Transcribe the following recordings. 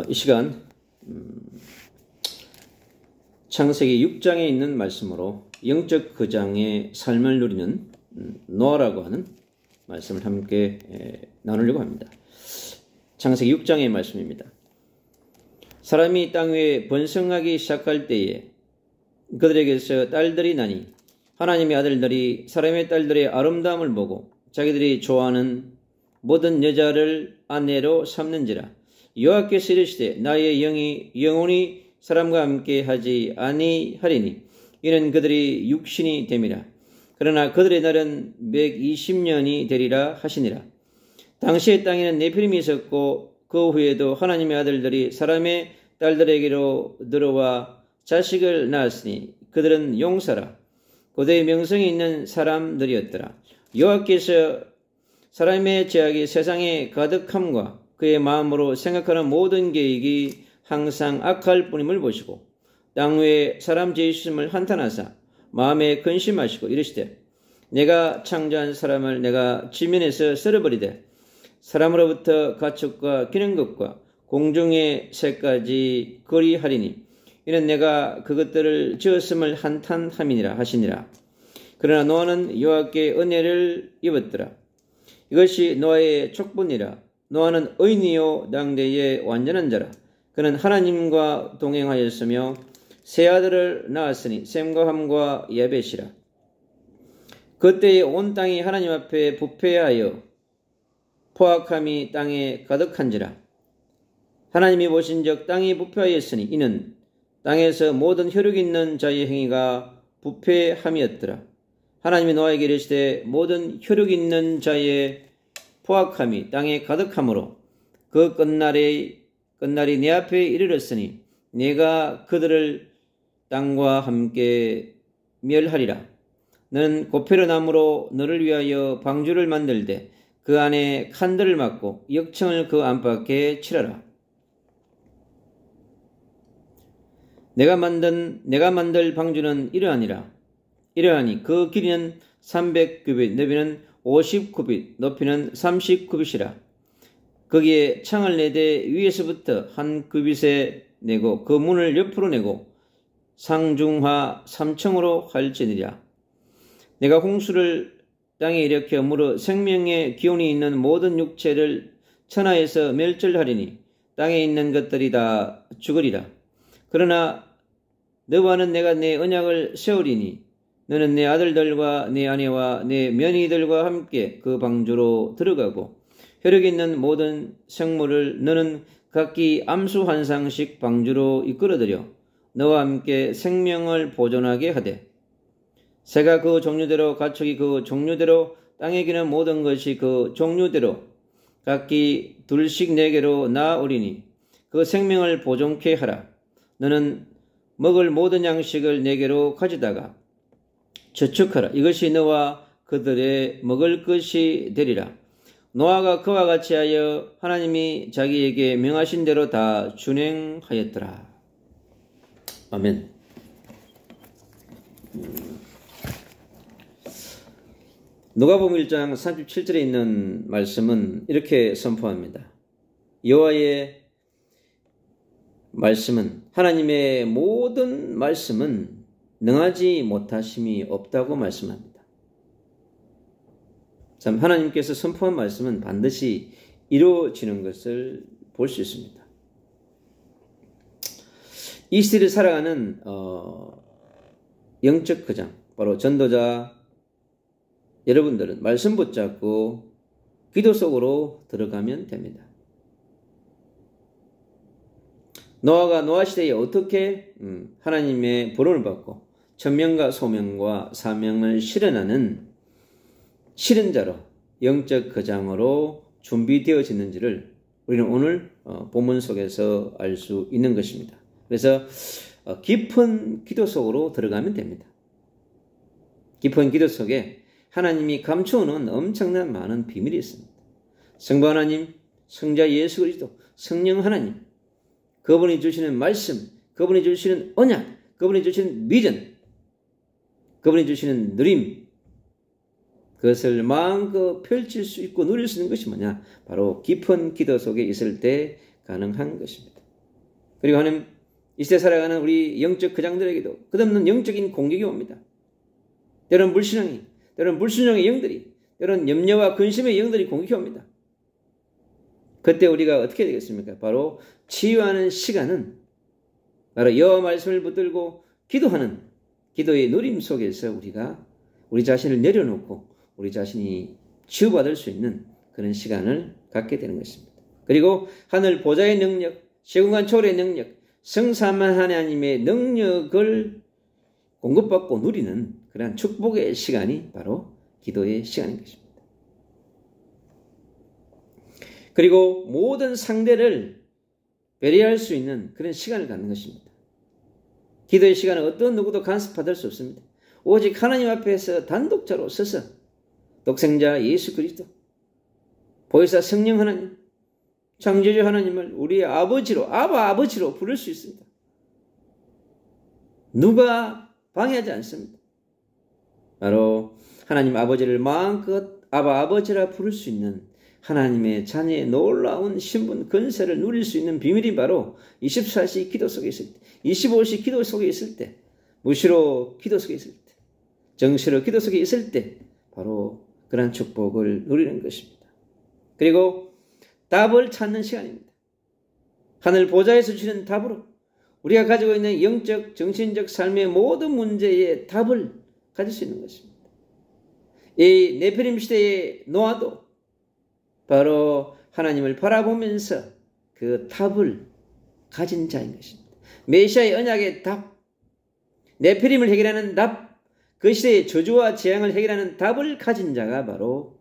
이 시간 창세기 6장에 있는 말씀으로 영적 거장의 삶을 누리는 노아라고 하는 말씀을 함께 나누려고 합니다. 창세기 6장의 말씀입니다. 사람이 땅 위에 번성하기 시작할 때에 그들에게서 딸들이 나니 하나님의 아들들이 사람의 딸들의 아름다움을 보고 자기들이 좋아하는 모든 여자를 아내로 삼는지라. 여호와께서 이르시되 나의 영이 영원히 사람과 함께 하지 아니하리니 이는 그들이 육신이 됨이라. 그러나 그들의 날은 120년이 되리라 하시니라. 당시의 땅에는 네피림이 있었고 그 후에도 하나님의 아들들이 사람의 딸들에게로 들어와 자식을 낳았으니 그들은 용사라 고대의 명성이 있는 사람들이었더라. 여호와께서 사람의 죄악이 세상에 가득함과 그의 마음으로 생각하는 모든 계획이 항상 악할 뿐임을 보시고 땅 위에 사람 지으심을 한탄하사 마음에 근심하시고 이르시되 내가 창조한 사람을 내가 지면에서 썰어버리되 사람으로부터 가축과 기는 것과 공중의 새까지 거리하리니 이는 내가 그것들을 지었음을 한탄함이니라 하시니라. 그러나 노아는 여호와께 은혜를 입었더라. 이것이 노아의 촉분이라. 노아는 의인이요 당대의 완전한 자라. 그는 하나님과 동행하였으며 세 아들을 낳았으니 셈과 함과 야벳이라. 그때에 온 땅이 하나님 앞에 부패하여 포악함이 땅에 가득한지라. 하나님이 보신즉 땅이 부패하였으니 이는 땅에서 모든 혈육 있는 자의 행위가 부패함이었더라. 하나님이 노아에게 이르시되 모든 혈육 있는 자의 포악함이 땅에 가득하므로 그 끝날이 내 앞에 이르렀으니 내가 그들을 땅과 함께 멸하리라. 너는 고페르 나무로 너를 위하여 방주를 만들되 그 안에 칸들을 막고 역청을 그 안팎에 칠하라. 내가 만들 방주는 이러하니 그 길이는 300규빗, 너비는 50규빗, 높이는 30규빗이라. 거기에 창을 내되 위에서부터 한 규빗에 내고 그 문을 옆으로 내고 상중하 3층으로 할지니라. 내가 홍수를 땅에 일으켜 물어 생명의 기운이 있는 모든 육체를 천하에서 멸절하리니 땅에 있는 것들이 다 죽으리라. 그러나 너와는 내가 내 언약을 세우리니 너는 내 아들들과 내 아내와 내 며느리들과 함께 그 방주로 들어가고 혈육 있는 모든 생물을 너는 각기 암수 한 상씩 방주로 이끌어들여 너와 함께 생명을 보존하게 하되 새가 그 종류대로 가축이 그 종류대로 땅에 기는 모든 것이 그 종류대로 각기 둘씩 내게로 나아오리니 그 생명을 보존케 하라. 너는 먹을 모든 양식을 내게로 가져다가 저축하라. 이것이 너와 그들의 먹을 것이 되리라. 노아가 그와 같이 하여 하나님이 자기에게 명하신 대로 다 준행하였더라. 아멘. 누가복음 1장 37절에 있는 말씀은 이렇게 선포합니다. 여호와의 말씀은 하나님의 모든 말씀은 능하지 못하심이 없다고 말씀합니다. 참 하나님께서 선포한 말씀은 반드시 이루어지는 것을 볼 수 있습니다. 이 시대를 살아가는 영적 거장, 바로 전도자 여러분들은 말씀 붙잡고 기도 속으로 들어가면 됩니다. 노아가 노아 시대에 어떻게 하나님의 부름을 받고 천명과 소명과 사명을 실현하는 실현자로 영적 거장으로 준비되어지는지를 우리는 오늘 본문 속에서 알 수 있는 것입니다. 그래서 깊은 기도 속으로 들어가면 됩니다. 깊은 기도 속에 하나님이 감추어놓은 엄청난 많은 비밀이 있습니다. 성부 하나님, 성자 예수 그리스도, 성령 하나님, 그분이 주시는 말씀, 그분이 주시는 언약, 그분이 주시는 비전, 그분이 주시는 누림, 그것을 마음껏 펼칠 수 있고 누릴 수 있는 것이 뭐냐? 바로 깊은 기도 속에 있을 때 가능한 것입니다. 그리고 하나님 이 시대 살아가는 우리 영적 거장들에게도 끝없는 영적인 공격이 옵니다. 때로는 불신앙이, 때로는 불순종의 영들이, 때로는 염려와 근심의 영들이 공격해 옵니다. 그때 우리가 어떻게 되겠습니까? 바로 치유하는 시간은 바로 여호와 말씀을 붙들고 기도하는 기도의 누림 속에서 우리가 우리 자신을 내려놓고 우리 자신이 치유받을 수 있는 그런 시간을 갖게 되는 것입니다. 그리고 하늘 보좌의 능력, 시공간 초월의 능력, 성삼한 하나님의 능력을 공급받고 누리는 그러한 축복의 시간이 바로 기도의 시간인 것입니다. 그리고 모든 상대를 배려할 수 있는 그런 시간을 갖는 것입니다. 기도의 시간은 어떤 누구도 간섭받을 수 없습니다. 오직 하나님 앞에서 단독자로 서서 독생자 예수 그리스도, 보혜사 성령 하나님, 창조주 하나님을 우리의 아버지로, 아버지로 부를 수 있습니다. 누가 방해하지 않습니다. 바로 하나님 아버지를 마음껏 아버지라 부를 수 있는 하나님의 자녀의 놀라운 신분, 권세를 누릴 수 있는 비밀이 바로 24시 기도 속에 있을 때, 25시 기도 속에 있을 때, 무시로 기도 속에 있을 때, 정시로 기도 속에 있을 때 바로 그런 축복을 누리는 것입니다. 그리고 답을 찾는 시간입니다. 하늘 보좌에서 주시는 답으로 우리가 가지고 있는 영적, 정신적 삶의 모든 문제의 답을 가질 수 있는 것입니다. 이 네피림 시대의 노아도 바로 하나님을 바라보면서 그 답을 가진 자인 것입니다. 메시아의 언약의 답, 네피림을 해결하는 답, 그 시대의 저주와 재앙을 해결하는 답을 가진 자가 바로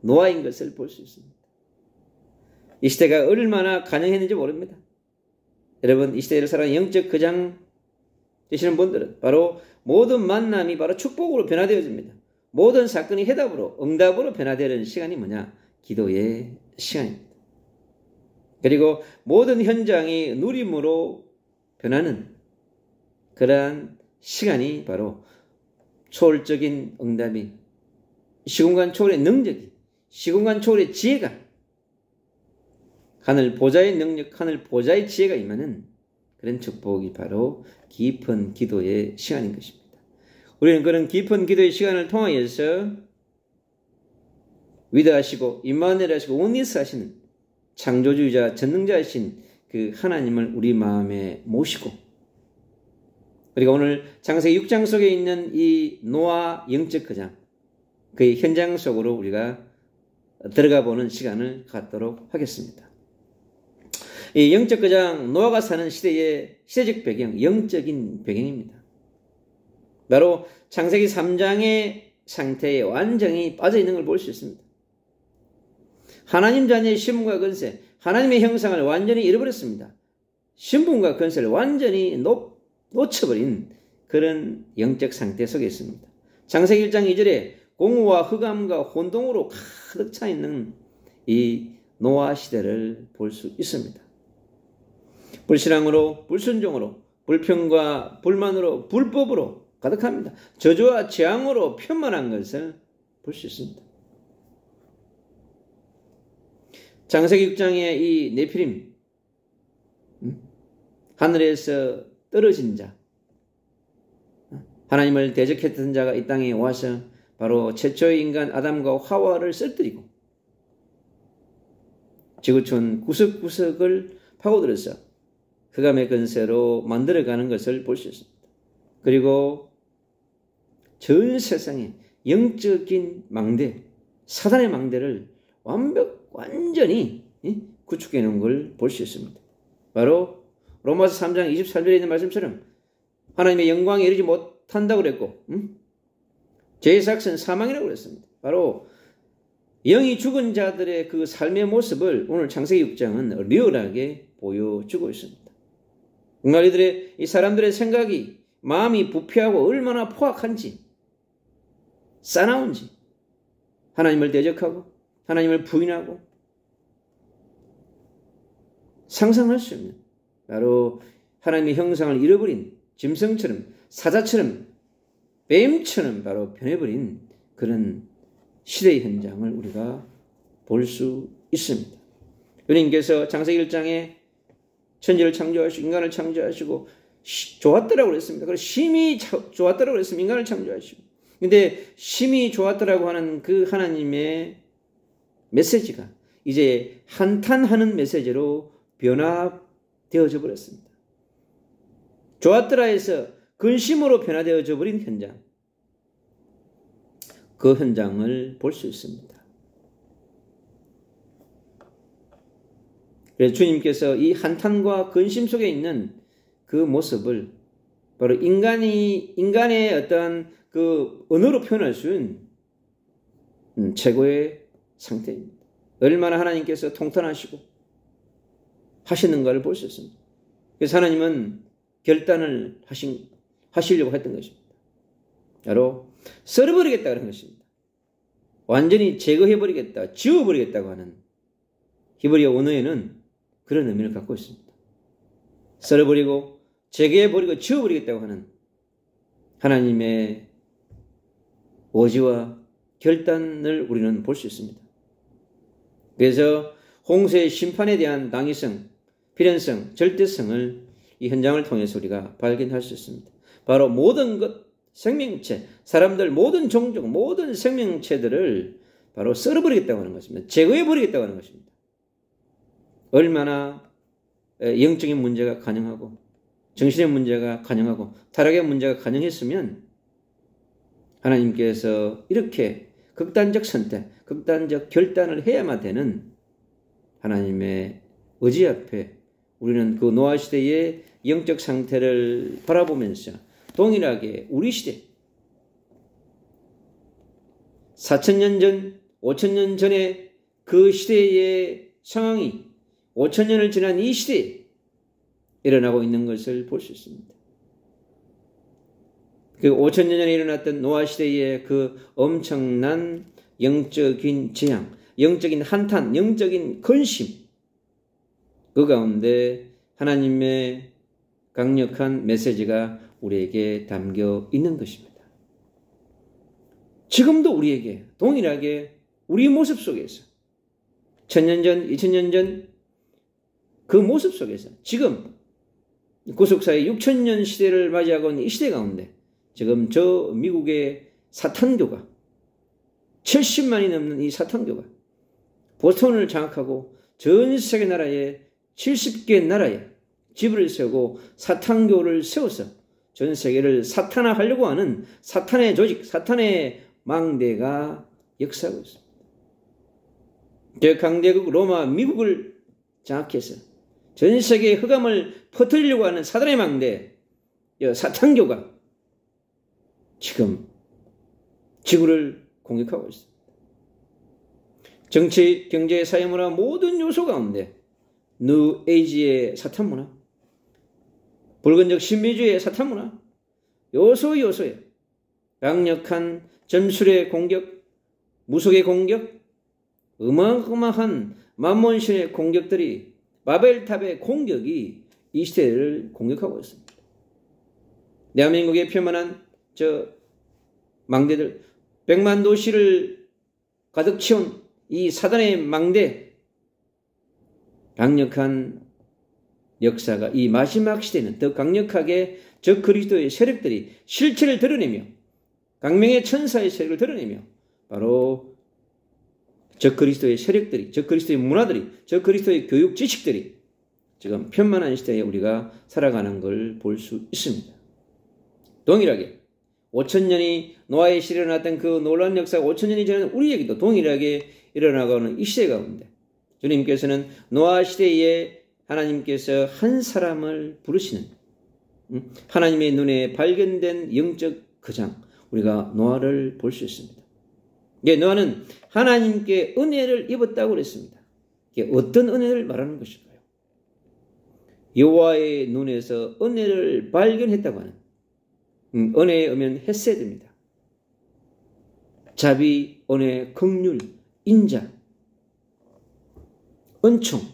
노아인 것을 볼 수 있습니다. 이 시대가 얼마나 간영했는지 모릅니다. 여러분, 이 시대를 살아가는 영적 거장 되시는 분들은 바로 모든 만남이 바로 축복으로 변화되어집니다. 모든 사건이 해답으로, 응답으로 변화되는 시간이 뭐냐? 기도의 시간입니다. 그리고 모든 현장이 누림으로 변하는 그러한 시간이 바로 초월적인 응답이, 시공간 초월의 능력이, 시공간 초월의 지혜가, 하늘 보좌의 능력, 하늘 보좌의 지혜가 임하는 그런 축복이 바로 깊은 기도의 시간인 것입니다. 우리는 그런 깊은 기도의 시간을 통하여서 위대하시고 임마누엘 하시고 온니스 하시는 창조주의자 전능자이신 그 하나님을 우리 마음에 모시고, 그리고 오늘 창세기 6장 속에 있는 이 노아 영적 거장, 그의 현장 속으로 우리가 들어가 보는 시간을 갖도록 하겠습니다. 이 영적 거장 노아가 사는 시대의 시대적 배경, 영적인 배경입니다. 바로 창세기 3장의 상태에 완전히 빠져있는 걸 볼 수 있습니다. 하나님 자녀의 신분과 권세, 하나님의 형상을 완전히 잃어버렸습니다. 신분과 권세를 완전히 놓쳐버린 그런 영적 상태 속에 있습니다. 창세기 1장 2절에 공허와 흑암과 혼동으로 가득 차 있는 이 노아 시대를 볼 수 있습니다. 불신앙으로, 불순종으로, 불평과 불만으로, 불법으로 가득합니다. 저주와 재앙으로 편만한 것을 볼 수 있습니다. 창세기 6장의 이 네피림, 하늘에서 떨어진 자, 하나님을 대적했던 자가 이 땅에 와서 바로 최초의 인간 아담과 하와를 쓰러뜨리고 지구촌 구석구석을 파고들어서 흑암의 권세로 만들어가는 것을 볼 수 있습니다. 그리고 전 세상의 영적인 망대, 사단의 망대를 완전히 구축해 놓은 걸 볼 수 있습니다. 바로 로마서 3장 23절에 있는 말씀처럼 하나님의 영광에 이르지 못한다고 그랬고, 죄의 삭은 사망이라고 그랬습니다. 바로 영이 죽은 자들의 그 삶의 모습을 오늘 창세기 6장은 리얼하게 보여주고 있습니다. 정말 이들의, 이 사람들의 생각이, 마음이 부패하고 얼마나 포악한지, 싸나운지, 하나님을 대적하고 하나님을 부인하고 상상할 수 없는, 바로 하나님의 형상을 잃어버린 짐승처럼, 사자처럼, 뱀처럼 바로 변해버린 그런 시대의 현장을 우리가 볼 수 있습니다. 주님께서 창세기 1장에 천지를 창조하시고 인간을 창조하시고 좋았더라고 그랬습니다. 그래서 심히 좋았더라고 그랬습니다. 인간을 창조하시고. 근데 심히 좋았더라고 하는 그 하나님의 메시지가 이제 한탄하는 메시지로 변화되어져 버렸습니다. 좋았더라에서 근심으로 변화되어져 버린 현장. 그 현장을 볼 수 있습니다. 그래서 주님께서 이 한탄과 근심 속에 있는 그 모습을 바로 인간의 어떤 그 언어로 표현할 수 있는 최고의 상태입니다. 얼마나 하나님께서 통탄하시고 하시는가를 볼 수 있습니다. 그래서 하나님은 결단을 하시려고 했던 것입니다. 바로 썰어버리겠다 그런 것입니다. 완전히 제거해버리겠다, 지워버리겠다고 하는 히브리어 언어에는 그런 의미를 갖고 있습니다. 썰어버리고 제거해버리고 지워버리겠다고 하는 하나님의 오지와 결단을 우리는 볼 수 있습니다. 그래서 홍수의 심판에 대한 당위성, 필연성, 절대성을 이 현장을 통해서 우리가 발견할 수 있습니다. 바로 모든 것, 생명체, 사람들, 모든 종족, 모든 생명체들을 바로 썰어버리겠다고 하는 것입니다. 제거해버리겠다고 하는 것입니다. 얼마나 영적인 문제가 가능하고 정신의 문제가 가능하고 타락의 문제가 가능했으면 하나님께서 이렇게 극단적 선택, 극단적 결단을 해야만 되는 하나님의 의지 앞에 우리는 그 노아 시대의 영적 상태를 바라보면서 동일하게 우리 시대 4,000년 전, 5,000년 전에 그 시대의 상황이 5,000년을 지난 이 시대에 일어나고 있는 것을 볼 수 있습니다. 그 5,000년 전에 일어났던 노아 시대의 그 엄청난 영적인 재앙, 영적인 한탄, 영적인 근심, 그 가운데 하나님의 강력한 메시지가 우리에게 담겨 있는 것입니다. 지금도 우리에게 동일하게 우리 모습 속에서 1,000년 전, 2,000년 전 그 모습 속에서 지금 구속사의 6,000년 시대를 맞이하고 있는 이 시대 가운데 지금 저 미국의 사탄교가 70만이 넘는 이 사탄교가 보스턴을 장악하고 전 세계 나라에 70개 나라에 지부를 세우고 사탄교를 세워서 전 세계를 사탄화하려고 하는 사탄의 조직, 사탄의 망대가 역사하고 있습니다. 저 강대국 로마 미국을 장악해서 전 세계에 흑암을 퍼뜨리려고 하는 사단의 망대, 사탄교가 지금 지구를 공격하고 있습니다. 정치, 경제, 사회문화 모든 요소 가운데 뉴 에이지의 사탄문화, 불건적 신비주의의 사탄문화, 요소에 강력한 점술의 공격, 무속의 공격, 어마어마한 만몬신의 공격들이 바벨탑의 공격이 이 시대를 공격하고 있습니다. 대한민국에 표만한 저 망대들 100만 도시를 가득 채운 이 사단의 망대, 강력한 역사가 이 마지막 시대는 더 강력하게 적 그리스도의 세력들이 실체를 드러내며 강명의 천사의 세력을 드러내며 바로 적 그리스도의 세력들이, 적 그리스도의 문화들이, 적 그리스도의 교육 지식들이 지금 편만한 시대에 우리가 살아가는 걸 볼 수 있습니다. 동일하게 5,000년이 노아의 시대에 일어났던 그 놀라운 역사가 5,000년이 지난 우리에게도 동일하게 일어나가는 이 시대 가운데 주님께서는 노아 시대에 하나님께서 한 사람을 부르시는 하나님의 눈에 발견된 영적 거장, 우리가 노아를 볼 수 있습니다. 노아는 하나님께 은혜를 입었다고 그랬습니다. 이게 어떤 은혜를 말하는 것일까요? 여호와의 눈에서 은혜를 발견했다고 하는 은혜의 의미는 헤세드입니다. 자비, 은혜, 긍휼, 인자, 은총이라는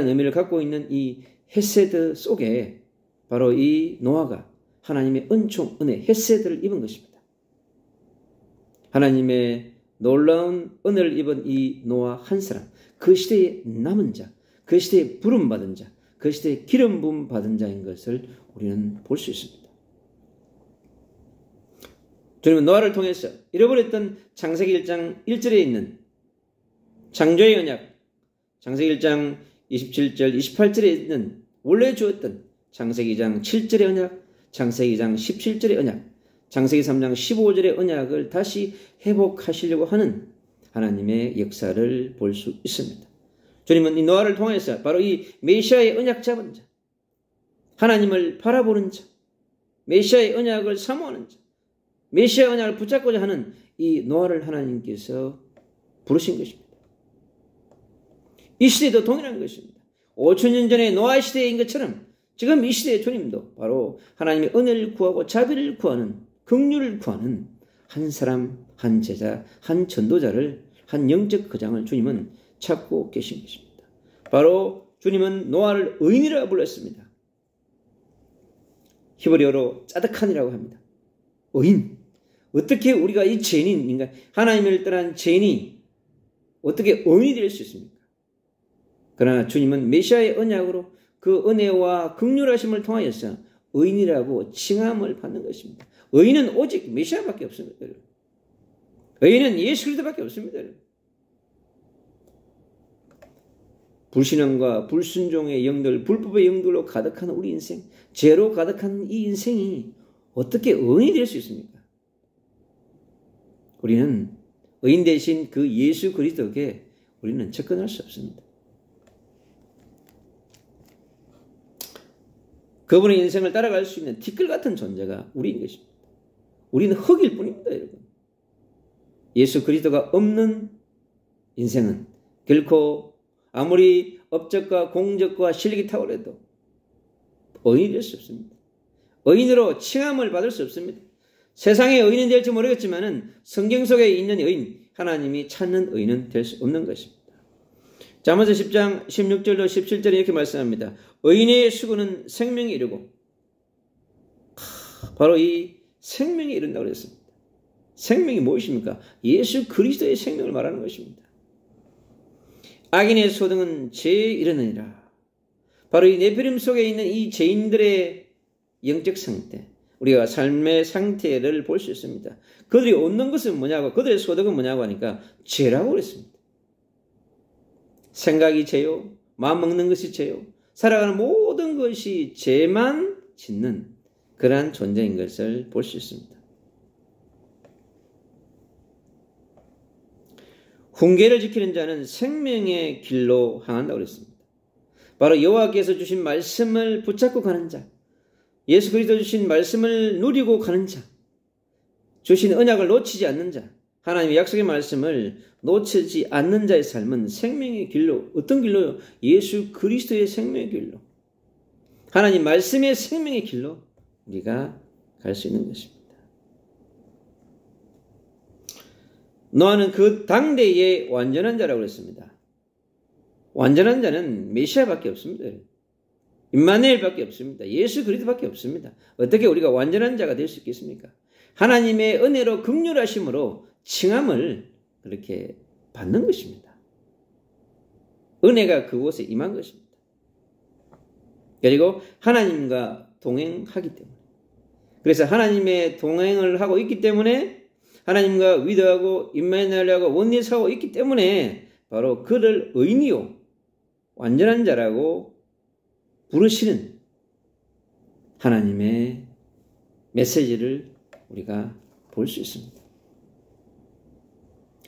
의미를 갖고 있는 이 헤세드 속에 바로 이 노아가 하나님의 은총, 은혜, 헤세드를 입은 것입니다. 하나님의 놀라운 은혜를 입은 이 노아 한 사람, 그 시대에 남은 자, 그 시대에 부름받은 자, 그 시대에 기름 부음 받은 자인 것을 우리는 볼 수 있습니다. 주님은 노아를 통해서 잃어버렸던 창세기 1장 1절에 있는 창조의 언약, 창세기 1장 27절 28절에 있는 원래 주었던 창세기 2장 7절의 언약, 창세기 2장 17절의 언약, 창세기 3장 15절의 언약을 다시 회복하시려고 하는 하나님의 역사를 볼 수 있습니다. 주님은 이 노아를 통해서 바로 이 메시아의 언약 잡은 자, 하나님을 바라보는 자, 메시아의 언약을 사모하는 자, 메시아의 언약을 붙잡고자 하는 이 노아를 하나님께서 부르신 것입니다. 이 시대도 동일한 것입니다. 5천년 전에 노아 시대인 것처럼 지금 이 시대의 주님도 바로 하나님의 은혜를 구하고 자비를 구하는, 긍휼을 구하는 한 사람, 한 제자, 한 전도자를, 한 영적 거장을 주님은 찾고 계신 것입니다. 바로 주님은 노아를 의인이라고 불렀습니다. 히브리어로 짜득한이라고 합니다. 의인. 어떻게 우리가 이 죄인인 인간, 하나님을 떠난 죄인이 어떻게 의인이 될 수 있습니까? 그러나 주님은 메시아의 언약으로 그 은혜와 긍휼하심을 통하여서 의인이라고 칭함을 받는 것입니다. 의인은 오직 메시아밖에 없습니다. 의인은 예수 그리스도밖에 없습니다. 불신앙과 불순종의 영들, 불법의 영들로 가득한 우리 인생, 죄로 가득한 이 인생이 어떻게 의인이 될 수 있습니까? 우리는 의인 대신 그 예수 그리스도에게 우리는 접근할 수 없습니다. 그분의 인생을 따라갈 수 있는 티끌 같은 존재가 우리인 것입니다. 우리는 흙일 뿐입니다, 여러분. 예수 그리스도가 없는 인생은 결코 아무리 업적과 공적과 실력이 탁월해도 의인이 될 수 없습니다. 의인으로 칭함을 받을 수 없습니다. 세상의 의인이 될지 모르겠지만 성경 속에 있는 의인, 하나님이 찾는 의인은 될 수 없는 것입니다. 잠언서 10장 16절로 17절에 이렇게 말씀합니다. 의인의 수고는 생명에 이르고, 바로 이 생명에 이른다고 그랬습니다. 생명이 무엇입니까? 예수 그리스도의 생명을 말하는 것입니다. 악인의 소득은 죄에 이르느니라. 바로 이 네피림 속에 있는 이 죄인들의 영적 상태, 우리가 삶의 상태를 볼 수 있습니다. 그들이 얻는 것은 뭐냐고, 그들의 소득은 뭐냐고 하니까 죄라고 그랬습니다. 생각이 죄요, 마음 먹는 것이 죄요, 살아가는 모든 것이 죄만 짓는 그러한 존재인 것을 볼 수 있습니다. 훈계를 지키는 자는 생명의 길로 향한다고 그랬습니다. 바로 여호와께서 주신 말씀을 붙잡고 가는 자, 예수 그리스도 주신 말씀을 누리고 가는 자, 주신 언약을 놓치지 않는 자, 하나님의 약속의 말씀을 놓치지 않는 자의 삶은 생명의 길로, 어떤 길로요? 예수 그리스도의 생명의 길로, 하나님 말씀의 생명의 길로 우리가 갈 수 있는 것입니다. 노아는 그 당대의 완전한 자라고 했습니다. 완전한 자는 메시아밖에 없습니다. 임마누엘밖에 없습니다. 예수 그리스도밖에 없습니다. 어떻게 우리가 완전한 자가 될 수 있겠습니까? 하나님의 은혜로 긍휼하심으로 칭함을 그렇게 받는 것입니다. 은혜가 그곳에 임한 것입니다. 그리고 하나님과 동행하기 때문에, 그래서 하나님의 동행을 하고 있기 때문에, 하나님과 위대하고 임마누엘하고 원리하고 있기 때문에 바로 그를 의인이요 완전한 자라고 부르시는 하나님의 메시지를 우리가 볼 수 있습니다.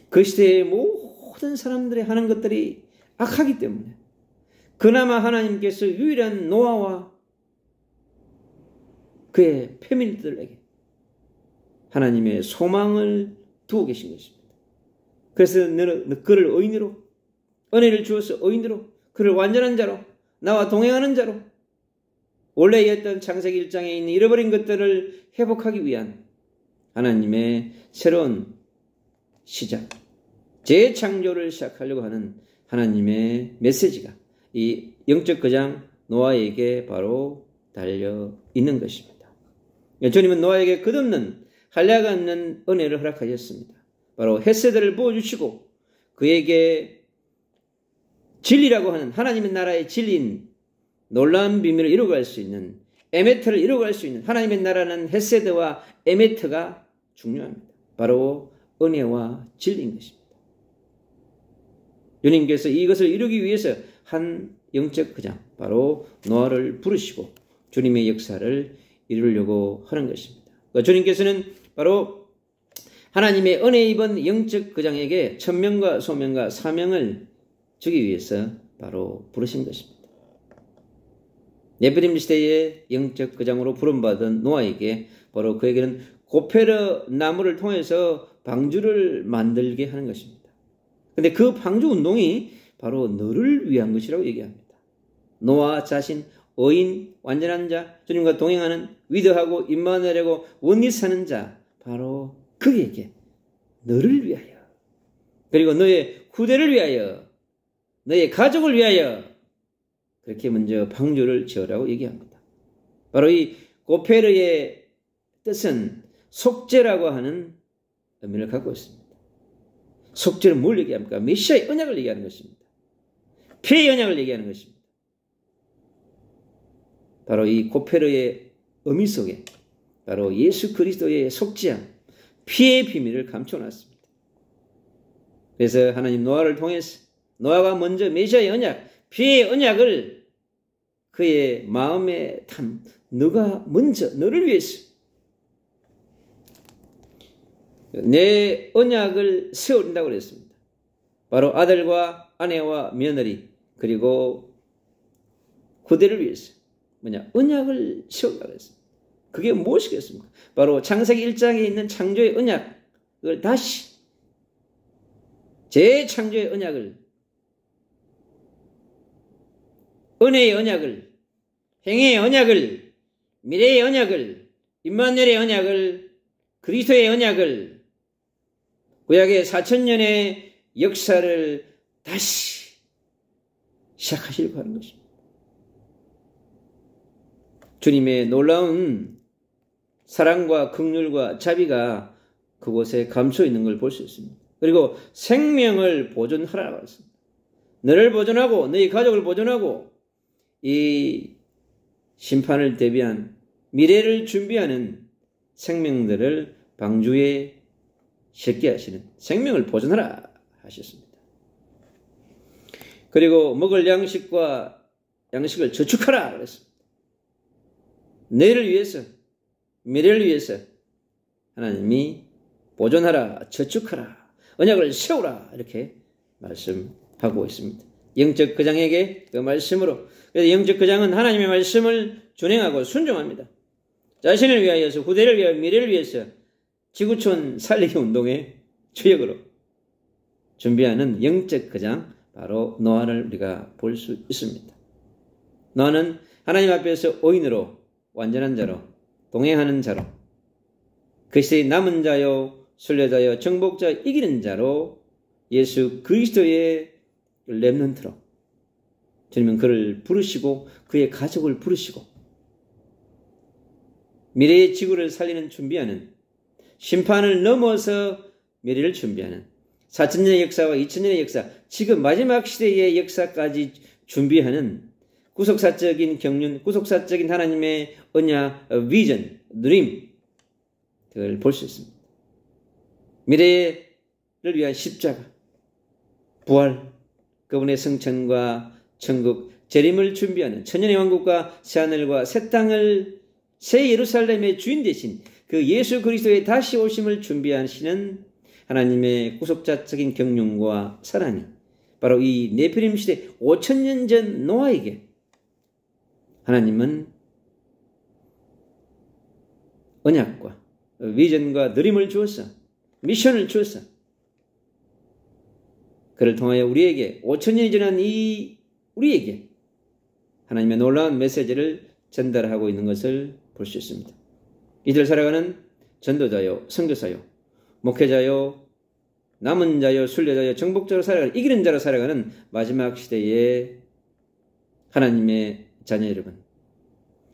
그 시대의 모든 사람들이 하는 것들이 악하기 때문에 그나마 하나님께서 유일한 노아와 그의 패밀리들에게 하나님의 소망을 두고 계신 것입니다. 그래서 너는 그를 의인으로, 은혜를 주어서 의인으로, 그를 완전한 자로, 나와 동행하는 자로, 원래 있던 창세기 1장에 있는 잃어버린 것들을 회복하기 위한 하나님의 새로운 시작, 재창조를 시작하려고 하는 하나님의 메시지가 이 영적 거장 노아에게 바로 달려 있는 것입니다. 주님은 노아에게 끝없는 한량 없는 은혜를 허락하셨습니다. 바로 햇새들을 부어주시고 그에게 진리라고 하는 하나님의 나라의 진리인 놀라운 비밀을 이루어갈 수 있는, 에메트를 이루어갈 수 있는 하나님의 나라는 헤세드와 에메트가 중요합니다. 바로 은혜와 진리인 것입니다. 주님께서 이것을 이루기 위해서 한 영적 그장, 바로 노아를 부르시고 주님의 역사를 이루려고 하는 것입니다. 주님께서는 바로 하나님의 은혜 입은 영적 그장에게 천명과 소명과 사명을 주기 위해서 바로 부르신 것입니다. 네피림 시대의 영적 그장으로 부름받은 노아에게 바로 그에게는 고페르 나무를 통해서 방주를 만들게 하는 것입니다. 근데 그 방주 운동이 바로 너를 위한 것이라고 얘기합니다. 노아 자신, 의인, 완전한 자, 주님과 동행하는 위대하고 임마누엘하고 원리 사는 자, 바로 그에게 너를 위하여, 그리고 너의 후대를 위하여, 너의 가족을 위하여 그렇게 먼저 방주를 지으라고 얘기합니다. 바로 이 고페르의 뜻은 속죄라고 하는 의미를 갖고 있습니다. 속죄는 뭘 얘기합니까? 메시아의 언약을 얘기하는 것입니다. 피의 언약을 얘기하는 것입니다. 바로 이 고페르의 의미 속에 바로 예수 그리스도의 속죄함, 피의 비밀을 감춰놨습니다. 그래서 하나님 노아를 통해서 노아가 먼저 메시아의 언약, 피의 언약을 그의 마음에 담, 너가 먼저 너를 위해서 내 언약을 세운다고 그랬습니다. 바로 아들과 아내와 며느리 그리고 후대를 위해서 언약을 세운다고 했습니다. 그게 무엇이겠습니까? 바로 창세기 1장에 있는 창조의 언약을 다시 재창조의 언약을, 은혜의 언약을, 행의 언약을, 미래의 언약을, 임마누엘의 언약을, 그리스도의 언약을, 구약의 4000년의 역사를 다시 시작하시려고 하는 것입니다. 주님의 놀라운 사랑과 긍휼과 자비가 그곳에 감춰 있는 걸 볼 수 있습니다. 그리고 생명을 보존하라고 했습니다. 너를 보존하고 너희 가족을 보존하고 이 심판을 대비한 미래를 준비하는 생명들을 방주에 싣게 하시는, 생명을 보존하라 하셨습니다. 그리고 먹을 양식을 저축하라 그랬습니다. 내일을 위해서, 미래를 위해서 하나님이 보존하라, 저축하라, 언약을 세우라 이렇게 말씀하고 있습니다. 영적 그장에게 그 말씀으로, 그래서 영적 그장은 하나님의 말씀을 준행하고 순종합니다. 자신을 위하여서, 후대를 위하여, 미래를 위해서 지구촌 살리기 운동의 주역으로 준비하는 영적 그장, 바로 노아를 우리가 볼 수 있습니다. 노아는 하나님 앞에서 의인으로, 완전한 자로, 동행하는 자로, 그 시대의 남은 자요, 순례자요, 정복자, 이기는 자로 예수 그리스도의 렘넌트로 주님은 그를 부르시고 그의 가족을 부르시고 미래의 지구를 살리는 준비하는, 심판을 넘어서 미래를 준비하는 4000년의 역사와 2000년의 역사, 지금 마지막 시대의 역사까지 준비하는 구속사적인 경륜, 구속사적인 하나님의 언약, 비전, 드림, 그걸 볼 수 있습니다. 미래를 위한 십자가, 부활, 그분의 성천과 천국, 재림을 준비하는 천년의 왕국과 새하늘과 새 땅을, 새 예루살렘의 주인 되신 그 예수 그리스도의 다시 오심을 준비하시는 하나님의 구속자적인 경륜과 사랑이 바로 이 네피림 시대 5000년 전 노아에게 하나님은 언약과 비전과 드림을 주었어, 미션을 주었어. 그를 통하여 우리에게 5000년이 지난 우리에게 하나님의 놀라운 메시지를 전달하고 있는 것을 볼 수 있습니다. 이들 살아가는 전도자요, 선교사요, 목회자요, 남은 자요, 순례자요, 정복자로 살아가는, 이기는 자로 살아가는 마지막 시대의 하나님의 자녀 여러분,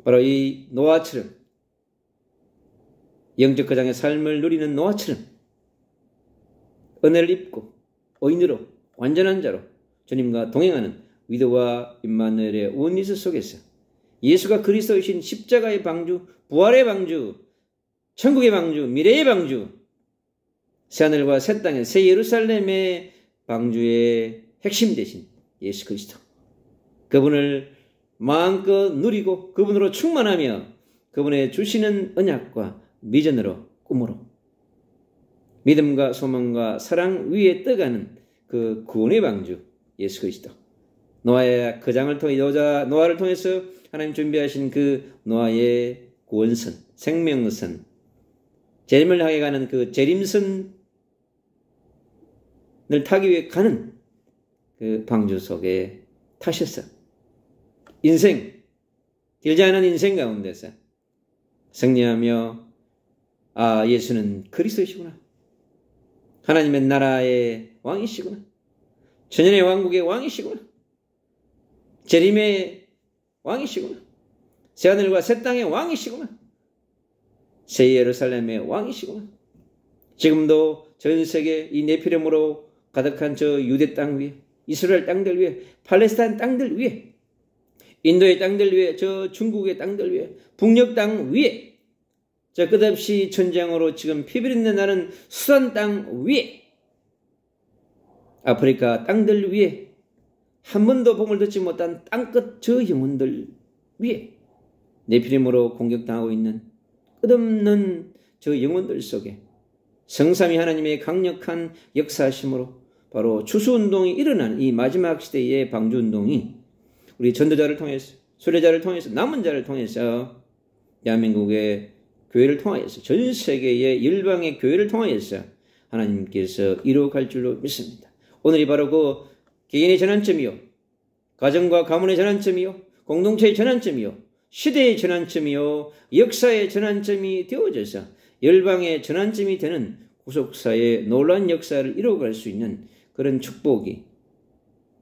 바로 이 노아처럼, 영적 거장의 삶을 누리는 노아처럼 은혜를 입고 의인으로, 완전한 자로, 주님과 동행하는 위도와 임마누엘의 원리스 속에서 예수가 그리스도이신 십자가의 방주, 부활의 방주, 천국의 방주, 미래의 방주, 새하늘과 새 땅의 새 예루살렘의 방주의 핵심 되신 예수 그리스도, 그분을 마음껏 누리고 그분으로 충만하며 그분의 주시는 언약과 미전으로, 꿈으로 믿음과 소망과 사랑 위에 떠가는 그 구원의 방주 예수 그리스도, 노아의 거장을 통해 노아를 통해서 하나님 준비하신 그 노아의 구원선, 생명선, 재림을 향해 가는 그 재림선을 타기 위해 가는 그 방주 속에 타셨어. 인생, 길지 않은 인생 가운데서 승리하며 예수는 그리스도이시구나. 하나님의 나라의 왕이시구나. 천년의 왕국의 왕이시구나. 재림의 왕이시구나. 새하늘과 새 땅의 왕이시구나. 새 예루살렘의 왕이시구나. 지금도 전 세계 이 네피림으로 가득한 저 유대 땅 위에, 이스라엘 땅들 위에, 팔레스타인 땅들 위에, 인도의 땅들 위에, 저 중국의 땅들 위에, 북녘 땅 위에, 저 끝없이 전쟁으로 지금 피비린내 나는 수단 땅 위에, 아프리카 땅들 위에, 한 번도 복음을 듣지 못한 땅끝 저 영혼들 위에 네피림으로 공격당하고 있는 끝없는 저 영혼들 속에 성삼위 하나님의 강력한 역사하심으로 바로 추수운동이 일어나는 이 마지막 시대의 방주운동이 우리 전도자를 통해서, 수레자를 통해서, 남은 자를 통해서 대한민국의 교회를 통하여서, 전 세계의 열방의 교회를 통하여서 하나님께서 이루어갈 줄로 믿습니다. 오늘이 바로 그 개인의 전환점이요, 가정과 가문의 전환점이요, 공동체의 전환점이요, 시대의 전환점이요, 역사의 전환점이 되어져서 열방의 전환점이 되는 구속사의 놀라운 역사를 이루어갈 수 있는 그런 축복이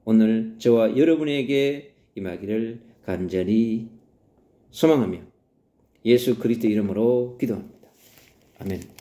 오늘 저와 여러분에게 임하기를 간절히 소망하며 예수 그리스도 이름으로 기도합니다. 아멘.